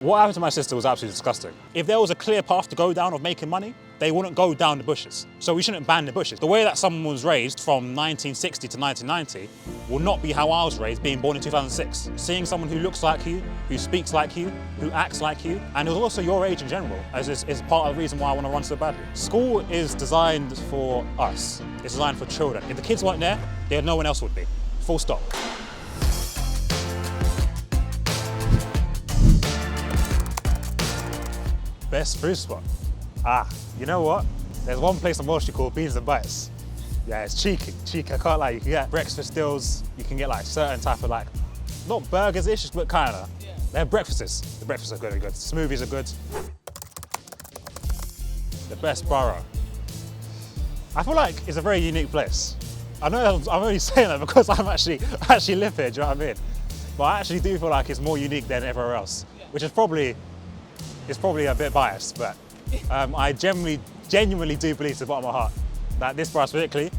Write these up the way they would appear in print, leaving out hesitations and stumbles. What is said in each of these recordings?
What happened to my sister was absolutely disgusting. If there was a clear path to go down of making money, they wouldn't go down the bushes. So we shouldn't ban the bushes. The way that someone was raised from 1960 to 1990 will not be how I was raised, being born in 2006. Seeing someone who looks like you, who speaks like you, who acts like you, and who's also your age in general, is part of the reason why I want to run so badly. School is designed for us. It's designed for children. If the kids weren't there, no one else would be. Full stop. Best food spot? You know what? There's one place in Wall Street called Beans and Bites. Yeah, it's cheeky, I can't lie. You can get breakfast deals, you can get like certain type of like, not burgers-ish, but kinda. Yeah. They're breakfasts. The breakfasts are good, Smoothies are good. The best borough. I feel like it's a very unique place. I know I'm only saying that because I actually live here, do you know what I mean? But I actually do feel like it's more unique than everywhere else, which is probably a bit biased, but I genuinely do believe to the bottom of my heart that this borough specifically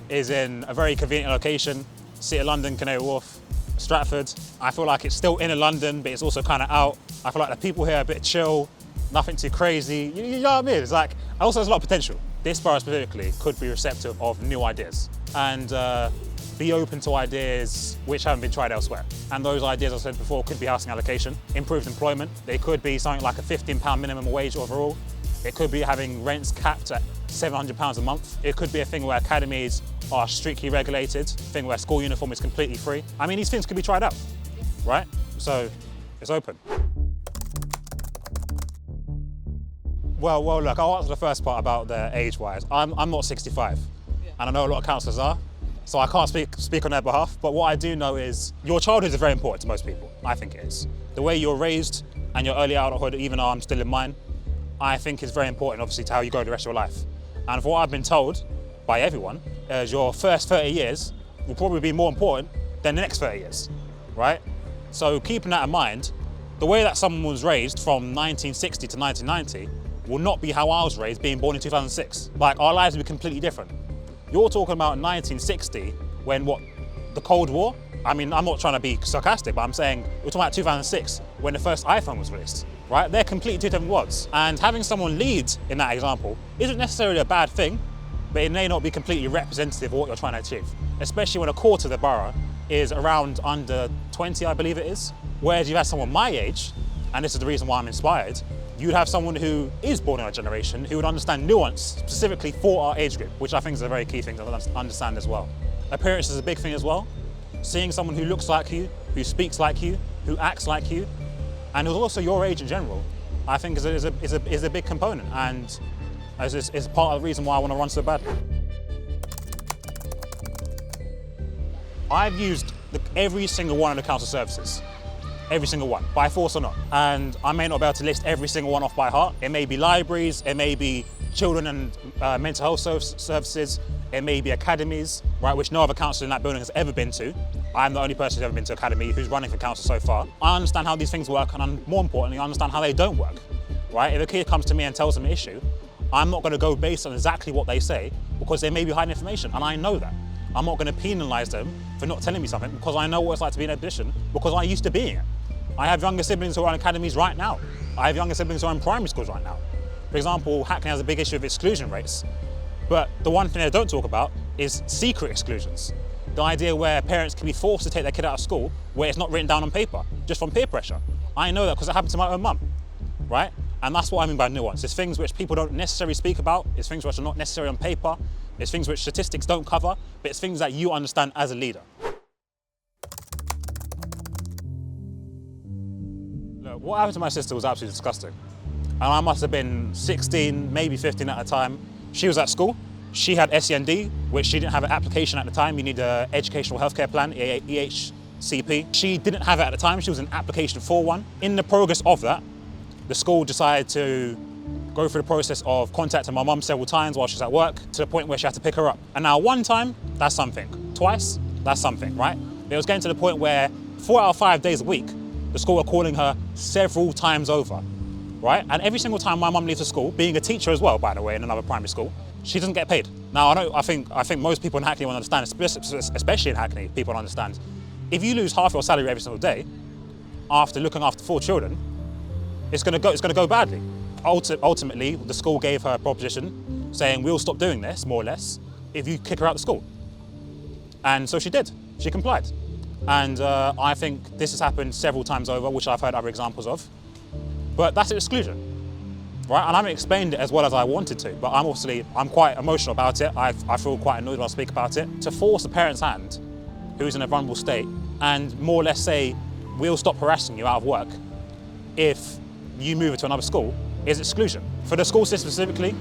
is in a very convenient location. City of London, Canary Wharf, Stratford. I feel like it's still inner London, but it's also kind of out. I feel like the people here are a bit chill, nothing too crazy. You know what I mean? It's like, also there's a lot of potential. This borough specifically could be receptive of new ideas and be open to ideas which haven't been tried elsewhere. And those ideas, as I said before, could be housing allocation, improved employment. They could be something like a £15 minimum wage overall. It could be having rents capped at £700 a month. It could be a thing where academies are strictly regulated, a thing where school uniform is completely free. I mean, these things could be tried out, right? So it's open. Well, look, I'll answer the first part about the age-wise. I'm not 65, and I know a lot of councillors are. So I can't speak on their behalf, but what I do know is your childhood is very important to most people. I think it is. The way you're raised and your early adulthood, even though I'm still in mine, I think is very important, obviously, to how you go the rest of your life. And for what I've been told by everyone, is your first 30 years will probably be more important than the next 30 years, right? So keeping that in mind, the way that someone was raised from 1960 to 1990 will not be how I was raised, being born in 2006. Like, our lives will be completely different. You're talking about 1960, when the Cold War? I mean, I'm not trying to be sarcastic, but I'm saying we're talking about 2006, when the first iPhone was released, right? They're completely two different worlds. And having someone lead in that example isn't necessarily a bad thing, but it may not be completely representative of what you're trying to achieve, especially when a quarter of the borough is around under 20, I believe it is. Whereas you've had someone my age, and this is the reason why I'm inspired, you'd have someone who is born in our generation who would understand nuance specifically for our age group, which I think is a very key thing to understand as well. Appearance is a big thing as well. Seeing someone who looks like you, who speaks like you, who acts like you, and who's also your age in general, I think is a big component, and is part of the reason why I want to run so badly. I've used every single one of the council services. Every single one, by force or not. And I may not be able to list every single one off by heart. It may be libraries, it may be children and mental health services, it may be academies, right, which no other council in that building has ever been to. I'm the only person who's ever been to academy who's running for council so far. I understand how these things work, and more importantly, I understand how they don't work, right? If a kid comes to me and tells them an issue, I'm not gonna go based on exactly what they say, because they may be hiding information, and I know that. I'm not gonna penalise them for not telling me something, because I know what it's like to be in a position, because I used to be in it. I have younger siblings who are in academies right now. I have younger siblings who are in primary schools right now. For example, Hackney has a big issue with exclusion rates, but the one thing they don't talk about is secret exclusions. The idea where parents can be forced to take their kid out of school where it's not written down on paper, just from peer pressure. I know that because it happened to my own mum, right? And that's what I mean by nuance. It's things which people don't necessarily speak about, it's things which are not necessarily on paper, it's things which statistics don't cover, but it's things that you understand as a leader. What happened to my sister was absolutely disgusting. And I must have been 16, maybe 15 at the time. She was at school. She had SEND, which she didn't have an application at the time. You need an educational healthcare plan, EHCP. She didn't have it at the time. She was in application for one. In the progress of that, the school decided to go through the process of contacting my mum several times while she was at work, to the point where she had to pick her up. And now one time, that's something. Twice, that's something, right? It was getting to the point where 4 out of 5 days a week, the school were calling her several times over, right? And every single time my mum leaves the school, being a teacher as well, by the way, in another primary school, she doesn't get paid. Now, I think most people in Hackney will understand, especially in Hackney, people understand. If you lose half your salary every single day, after looking after 4 children, it's going to go badly. Ultimately, the school gave her a proposition saying, we'll stop doing this, more or less, if you kick her out of school. And so she did. She complied. And I think this has happened several times over, which I've heard other examples of. But that's exclusion, right? And I haven't explained it as well as I wanted to, but I'm quite emotional about it. I feel quite annoyed when I speak about it. To force a parent's hand, who's in a vulnerable state, and more or less say, we'll stop harassing you out of work if you move it to another school, is exclusion. For the school system specifically,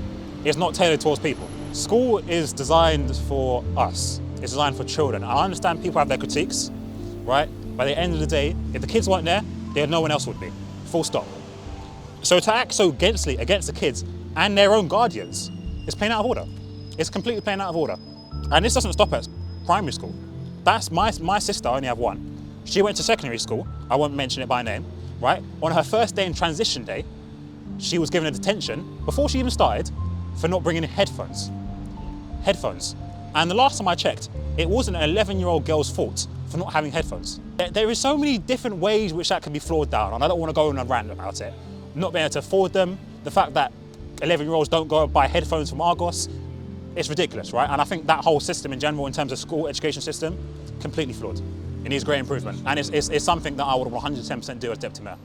it's not tailored towards people. School is designed for us. It's designed for children. I understand people have their critiques, right? By the end of the day, if the kids weren't there, then no one else would be, full stop. So to act so against the kids and their own guardians is plain out of order. It's completely plain out of order. And this doesn't stop at primary school. That's my sister, I only have one. She went to secondary school, I won't mention it by name, right? On her first day in transition day, she was given a detention before she even started for not bringing in headphones. And the last time I checked, it wasn't an 11-year-old girl's fault for not having headphones. There is so many different ways which that can be flawed down, and I don't want to go on a rant about it. Not being able to afford them, the fact that 11-year-olds don't go buy headphones from Argos, it's ridiculous, right? And I think that whole system in general, in terms of school education system, completely flawed. It needs great improvement. And it's something that I would 110% do as Deputy Mayor.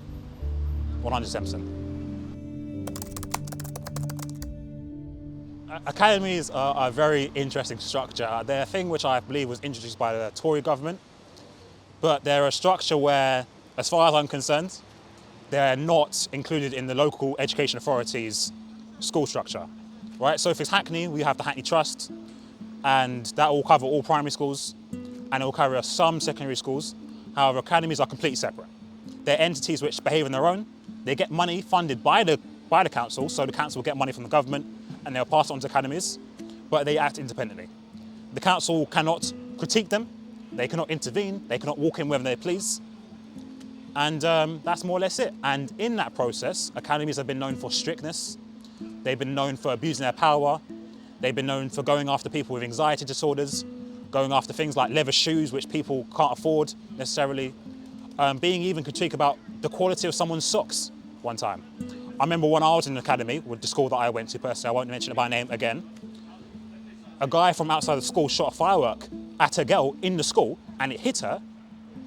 110%. Academies are a very interesting structure. They're a thing which I believe was introduced by the Tory government, but they're a structure where, as far as I'm concerned, they're not included in the local education authority's school structure, right? So if it's Hackney, we have the Hackney Trust, and that will cover all primary schools, and it will cover some secondary schools. However, academies are completely separate. They're entities which behave on their own. They get money funded by the council, so the council will get money from the government, and they'll pass it on to academies, but they act independently. The council cannot critique them, they cannot intervene, they cannot walk in wherever they please, and that's more or less it. And in that process, academies have been known for strictness, they've been known for abusing their power, they've been known for going after people with anxiety disorders, going after things like leather shoes, which people can't afford necessarily, being even critique about the quality of someone's socks one time. I remember when I was in the academy, with the school that I went to personally, I won't mention it by name again, a guy from outside the school shot a firework at a girl in the school and it hit her,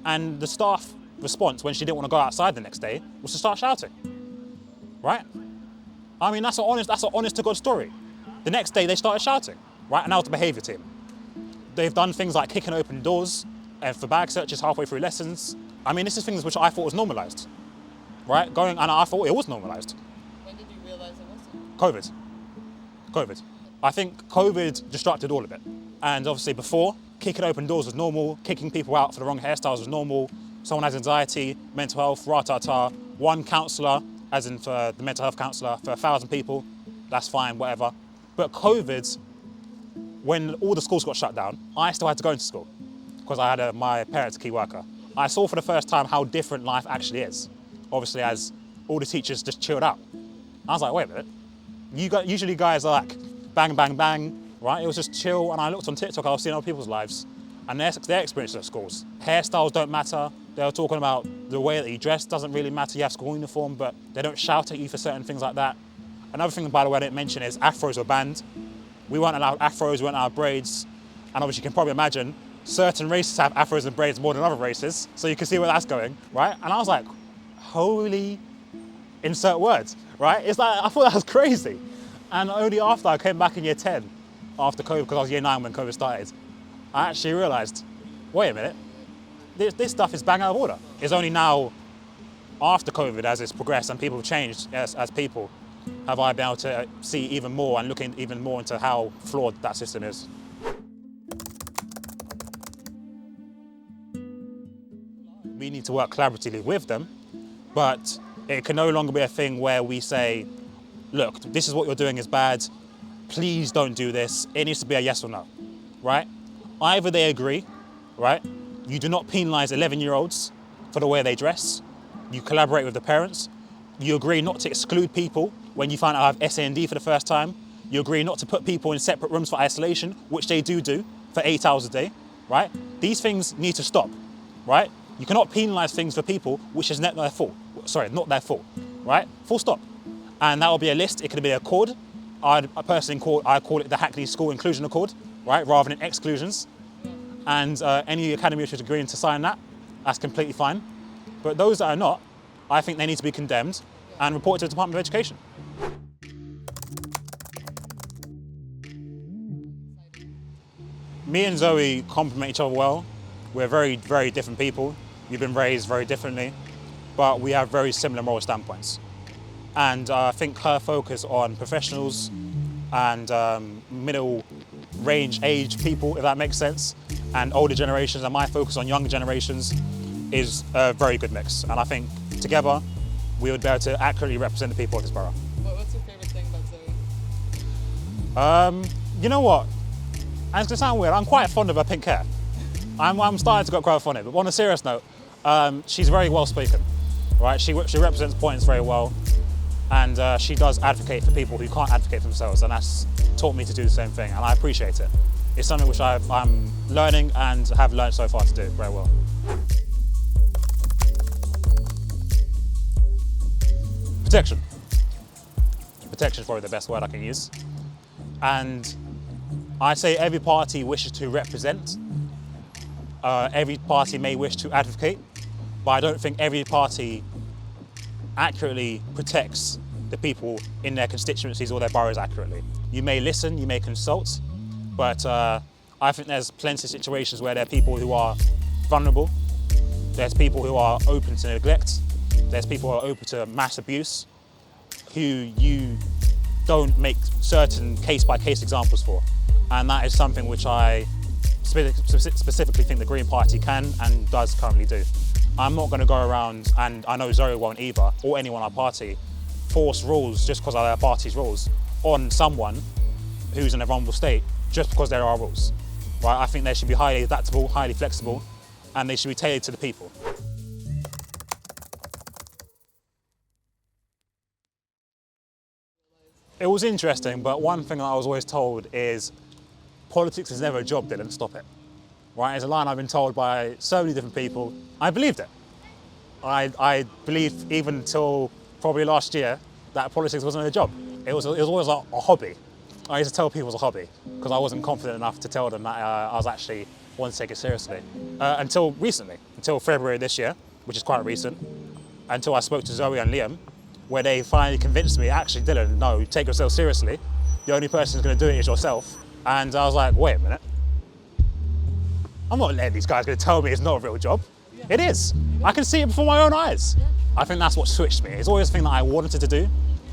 and the staff response when she didn't want to go outside the next day was to start shouting, right? I mean, that's an honest to God story. The next day they started shouting, right? And that was the behaviour team. They've done things like kicking open doors and for bag searches halfway through lessons. I mean, this is things which I thought was normalised, right? And I thought it was normalised. When did you realise it wasn't? COVID. I think COVID disrupted all of it. And obviously before, kicking open doors was normal, kicking people out for the wrong hairstyles was normal, someone has anxiety, mental health, rah-ta-ta, one counsellor, as in for the mental health counsellor, for 1,000 people, that's fine, whatever. But COVID, when all the schools got shut down, I still had to go into school because I had my parents a key worker. I saw for the first time how different life actually is. Obviously, as all the teachers just chilled out. I was like, wait a minute. Usually guys are like bang, bang, bang, right? It was just chill. And I looked on TikTok, I was seeing other people's lives and their experiences at schools. Hairstyles don't matter. They were talking about the way that you dress doesn't really matter. You have school uniform, but they don't shout at you for certain things like that. Another thing, by the way, I didn't mention is afros were banned. We weren't allowed afros, we weren't allowed braids. And obviously you can probably imagine certain races have afros and braids more than other races. So you can see where that's going, right? And I was like, holy, insert words, right? It's like, I thought that was crazy. And only after I came back in year 10, after COVID, because I was year 9 when COVID started, I actually realised, wait a minute, this stuff is bang out of order. It's only now, after COVID, as it's progressed and people have changed as people, have I been able to see even more and look even more into how flawed that system is. We need to work collaboratively with them, but it can no longer be a thing where we say, look, this is what you're doing is bad, please don't do this. It needs to be a yes or no, right? Either they agree, right? You do not penalise 11-year-olds for the way they dress. You collaborate with the parents. You agree not to exclude people when you find out I have SAND for the first time. You agree not to put people in separate rooms for isolation, which they do for 8 hours a day, right? These things need to stop, right? You cannot penalise things for people which is not their fault. Sorry, not their fault. right? Full stop. And that will be a list. It could be a chord. I personally call it the Hackney School Inclusion Accord, right? Rather than exclusions. And any academy which is agreeing to sign that, that's completely fine. But those that are not, I think they need to be condemned and reported to the Department of Education. Me and Zoe complement each other well. We're very, very different people. We've been raised very differently, but we have very similar moral standpoints. And I think her focus on professionals and middle range age people, if that makes sense, and older generations, and my focus on younger generations is a very good mix. And I think together we would be able to accurately represent the people of this borough. What's your favourite thing about Zoe? You know what? And it's gonna sound weird, I'm quite fond of her pink hair. I'm starting to get quite fond of it, but on a serious note, she's very well spoken, right? She represents points very well, and she does advocate for people who can't advocate for themselves, and that's taught me to do the same thing, and I appreciate it. It's something which I'm learning and have learned so far to do very well. Protection. Protection is probably the best word I can use. And I say every party wishes to represent, every party may wish to advocate, but I don't think every party accurately protects the people in their constituencies or their boroughs accurately. You may listen, you may consult, but I think there's plenty of situations where there are people who are vulnerable, there's people who are open to neglect, there's people who are open to mass abuse, who you don't make certain case-by-case examples for. And that is something which I specifically think the Green Party can and does currently do. I'm not going to go around, and I know Zoe won't either, or anyone in our party, force rules just because of their party's rules on someone who's in a vulnerable state just because there are rules. Right? I think they should be highly adaptable, highly flexible, and they should be tailored to the people. It was interesting, but one thing I was always told is politics is never a job, Dylan, stop it. Right? It's a line I've been told by so many different people. I believed it. I believed even until probably last year that politics wasn't a job. It was always a hobby. I used to tell people it was a hobby because I wasn't confident enough to tell them that I was actually wanting to take it seriously. Until recently, until February this year, which is quite recent, until I spoke to Zoe and Liam, where they finally convinced me, actually, Dylan, no, take yourself seriously. The only person who's going to do it is yourself. And I was like, wait a minute. I'm not letting these guys tell me it's not a real job. Yeah. It is. I can see it before my own eyes. Yeah. I think that's what switched me. It's always a thing that I wanted to do,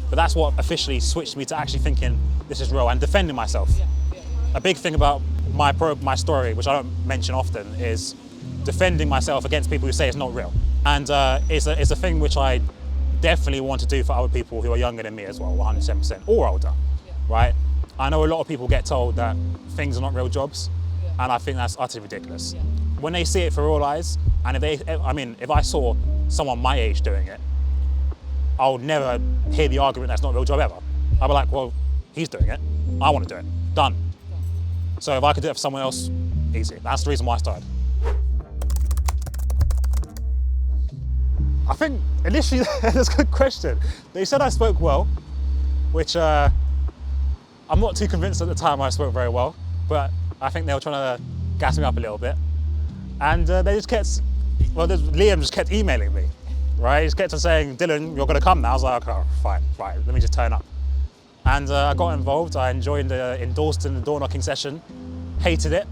but that's what officially switched me to actually thinking this is real and defending myself. Yeah. Yeah. A big thing about my story, which I don't mention often, is defending myself against people who say it's not real. And it's a thing which I definitely want to do for other people who are younger than me as well, 107%, or older, yeah. Right? I know a lot of people get told that things are not real jobs, yeah. And I think that's utterly ridiculous. Yeah. When they see it for real eyes, and if I saw someone my age doing it, I would never hear the argument that's not a real job ever. I'd be like, well, he's doing it, I want to do it, done. So if I could do it for someone else, easy. That's the reason why I started. I think initially, that's a good question. They said I spoke well, which I'm not too convinced at the time I spoke very well, but I think they were trying to gas me up a little bit. And they just kept, Liam just kept emailing me, right? He just kept on saying, Dylan, you're gonna come now. I was like, oh, fine, right, let me just turn up. And I got involved, I endorsed in the door knocking session, hated it,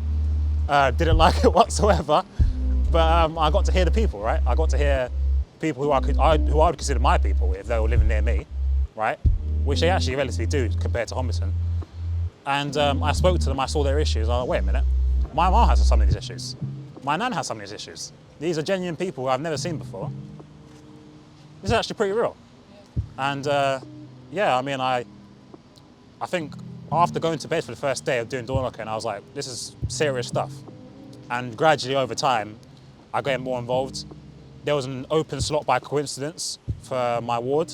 didn't like it whatsoever, but I got to hear the people, right? I got to hear people who I would consider my people if they were living near me, right? Which they actually relatively do compared to Homerton. And I spoke to them, I saw their issues, I was like, wait a minute, my mum has some of these issues. My nan has some of these issues. These are genuine people who I've never seen before. This is actually pretty real. Yeah. And yeah, I mean, I think after going to bed for the first day of doing door knocking, I was like, this is serious stuff. And gradually over time, I got more involved. There was an open slot by coincidence for my ward,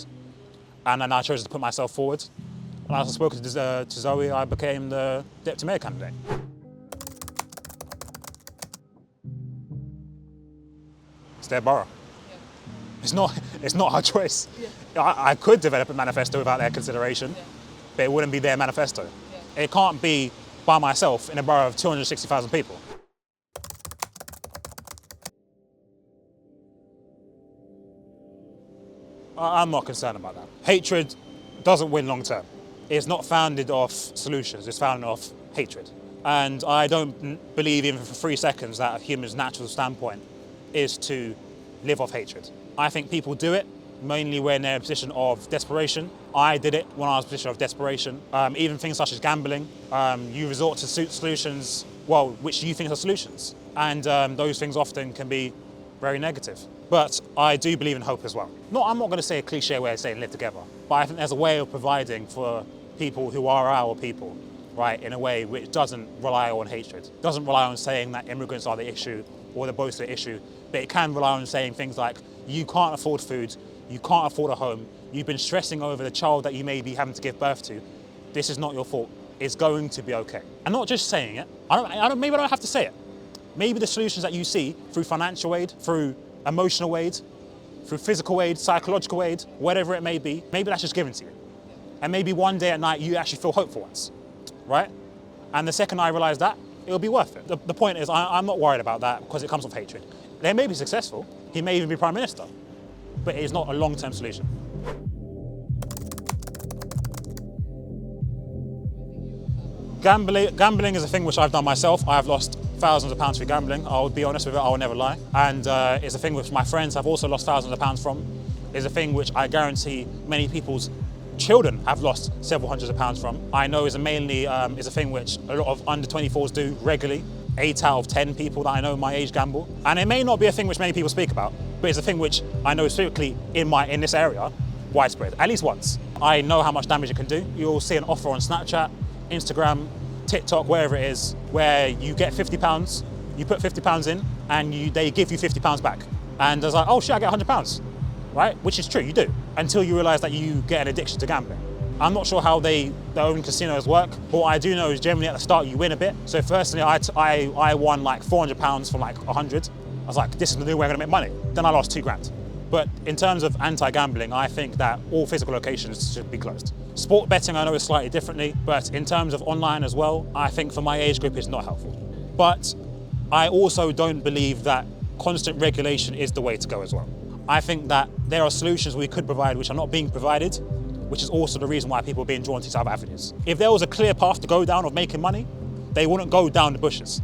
and then I chose to put myself forward. And as I spoke to Zoe, I became the deputy mayor candidate. It's their borough. Yeah. It's not our choice. Yeah. I could develop a manifesto without their consideration, but it wouldn't be their manifesto. It can't be by myself in a borough of 260,000 people. I'm not concerned about that. Hatred doesn't win long term. It's not founded off solutions, it's founded off hatred. And I don't believe even for 3 seconds that a human's natural standpoint is to live off hatred. I think people do it mainly when they're in a position of desperation. I did it when I was in a position of desperation. Even things such as gambling, you resort to solutions, well, which you think are solutions. And those things often can be very negative. But I do believe in hope as well. I'm not going to say a cliche way of saying live together, but I think there's a way of providing for people who are our people, right, in a way which doesn't rely on hatred, doesn't rely on saying that immigrants are the issue or the both the issue, but it can rely on saying things like, you can't afford food, you can't afford a home, you've been stressing over the child that you may be having to give birth to, this is not your fault, it's going to be okay. And not just saying it, maybe I don't have to say it. Maybe the solutions that you see through financial aid, through emotional aid, through physical aid, psychological aid, whatever it may be, maybe that's just given to you. And maybe one day at night you actually feel hope for once, right? And the second I realise that, it'll be worth it. The point is, I'm not worried about that because it comes from hatred. They may be successful, he may even be Prime Minister, but it is not a long-term solution. Gambling is a thing which I've done myself. I've lost thousands of pounds through gambling. I'll be honest with it, I will never lie. And it's a thing which my friends have also lost thousands of pounds from. It's a thing which I guarantee many people's children have lost several hundreds of pounds from. I know is a thing which a lot of under 24s do regularly. 8 out of 10 people that I know my age gamble. And it may not be a thing which many people speak about, but it's a thing which I know specifically in this area, widespread, at least once. I know how much damage it can do. You'll see an offer on Snapchat, Instagram, TikTok, wherever it is, where you get £50, you put £50 in, and they give you £50 back. And I was like, oh shit, I get £100, right? Which is true, you do, until you realise that you get an addiction to gambling. I'm not sure how their own casinos work, but what I do know is generally at the start you win a bit. So firstly, I won like £400 from like 100. I was like, this is the new way I'm gonna make money. Then I lost £2,000. But in terms of anti-gambling, I think that all physical locations should be closed. Sport betting I know is slightly differently, but in terms of online as well, I think for my age group it's not helpful. But I also don't believe that constant regulation is the way to go as well. I think that there are solutions we could provide which are not being provided, which is also the reason why people are being drawn to these other avenues. If there was a clear path to go down of making money, they wouldn't go down the bushes.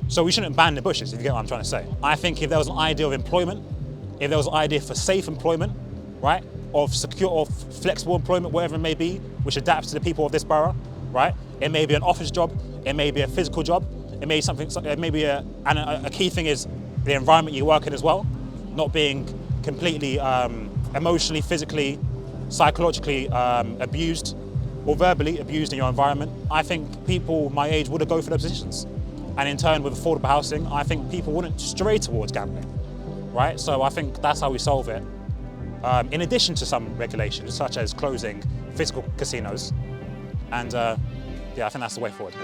So we shouldn't ban the bushes, if you get what I'm trying to say. I think if there was an idea of employment, if there was an idea for safe employment, right, of secure or flexible employment, whatever it may be, which adapts to the people of this borough, right? It may be an office job, it may be a physical job, it may be something, it may be a key thing is the environment you work in as well, not being completely emotionally, physically, psychologically abused or verbally abused in your environment. I think people my age would go for those positions. And in turn, with affordable housing, I think people wouldn't stray towards gambling, right? So I think that's how we solve it. In addition to some regulations, such as closing physical casinos. And yeah, I think that's the way forward.